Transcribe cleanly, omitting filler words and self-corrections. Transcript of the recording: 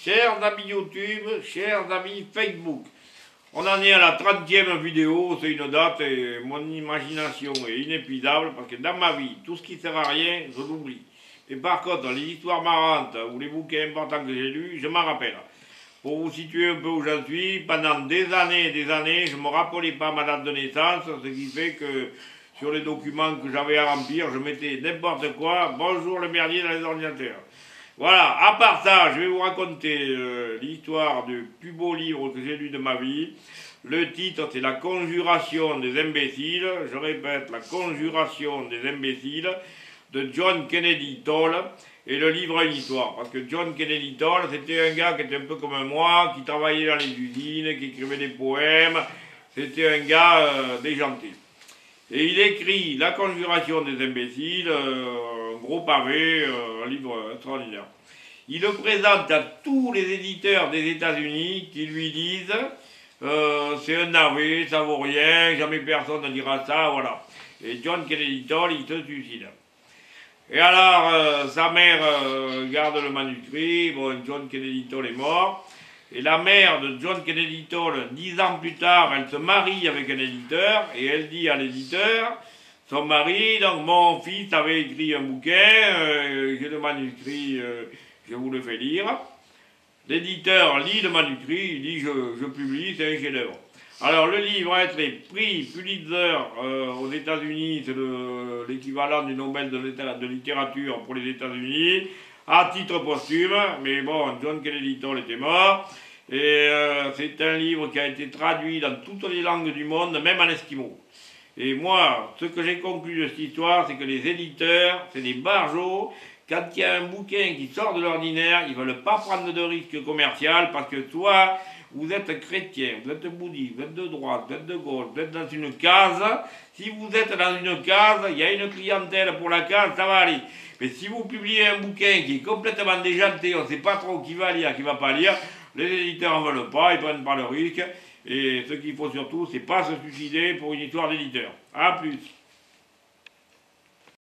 Chers amis YouTube, chers amis Facebook, on en est à la 30e vidéo, c'est une date et mon imagination est inépuisable parce que dans ma vie, tout ce qui sert à rien, je l'oublie. Et par contre, les histoires marrantes ou les bouquins importants que j'ai lus, je m'en rappelle. Pour vous situer un peu où j'en suis, pendant des années et des années, je ne me rappelais pas ma date de naissance, ce qui fait que sur les documents que j'avais à remplir, je mettais n'importe quoi, bonjour le merdier dans les ordinateurs. Voilà, à part ça, je vais vous raconter l'histoire du plus beau livre que j'ai lu de ma vie. Le titre, c'est La conjuration des imbéciles. Je répète, La conjuration des imbéciles de John Kennedy Toole. Et le livre a une histoire, parce que John Kennedy Toole, c'était un gars qui était un peu comme moi, qui travaillait dans les usines, qui écrivait des poèmes. C'était un gars déjanté. Et il écrit La conjuration des imbéciles, un gros pavé, un livre extraordinaire. Il le présente à tous les éditeurs des États-Unis qui lui disent c'est un navet, ça vaut rien, jamais personne ne dira ça, voilà. Et John Kennedy Toole, il se suicide. Et alors, sa mère garde le manuscrit, bon, John Kennedy Toole est mort. Et la mère de John Kennedy Toole, 10 ans plus tard, elle se marie avec un éditeur et elle dit à l'éditeur, son mari, donc mon fils avait écrit un bouquin, j'ai le manuscrit, je vous le fais lire. L'éditeur lit le manuscrit, il dit je publie, c'est un chef-d'œuvre. Alors le livre a été prix Pulitzer aux États-Unis, c'est l'équivalent du Nobel de littérature pour les États-Unis, à titre posthume, mais bon, John Kennedy Toole était mort. Et c'est un livre qui a été traduit dans toutes les langues du monde, même en esquimau. Et moi, ce que j'ai conclu de cette histoire, c'est que les éditeurs, c'est des barjots. Quand il y a un bouquin qui sort de l'ordinaire, ils ne veulent pas prendre de risque commercial parce que soit vous êtes chrétien, vous êtes bouddhiste, vous êtes de droite, vous êtes de gauche, vous êtes dans une case. Si vous êtes dans une case, il y a une clientèle pour la case, ça va aller. Mais si vous publiez un bouquin qui est complètement déjanté, on ne sait pas trop qui va lire, qui ne va pas lire, les éditeurs n'en veulent pas, ils ne prennent pas le risque. Et ce qu'il faut surtout, c'est pas se suicider pour une histoire d'éditeur. A plus.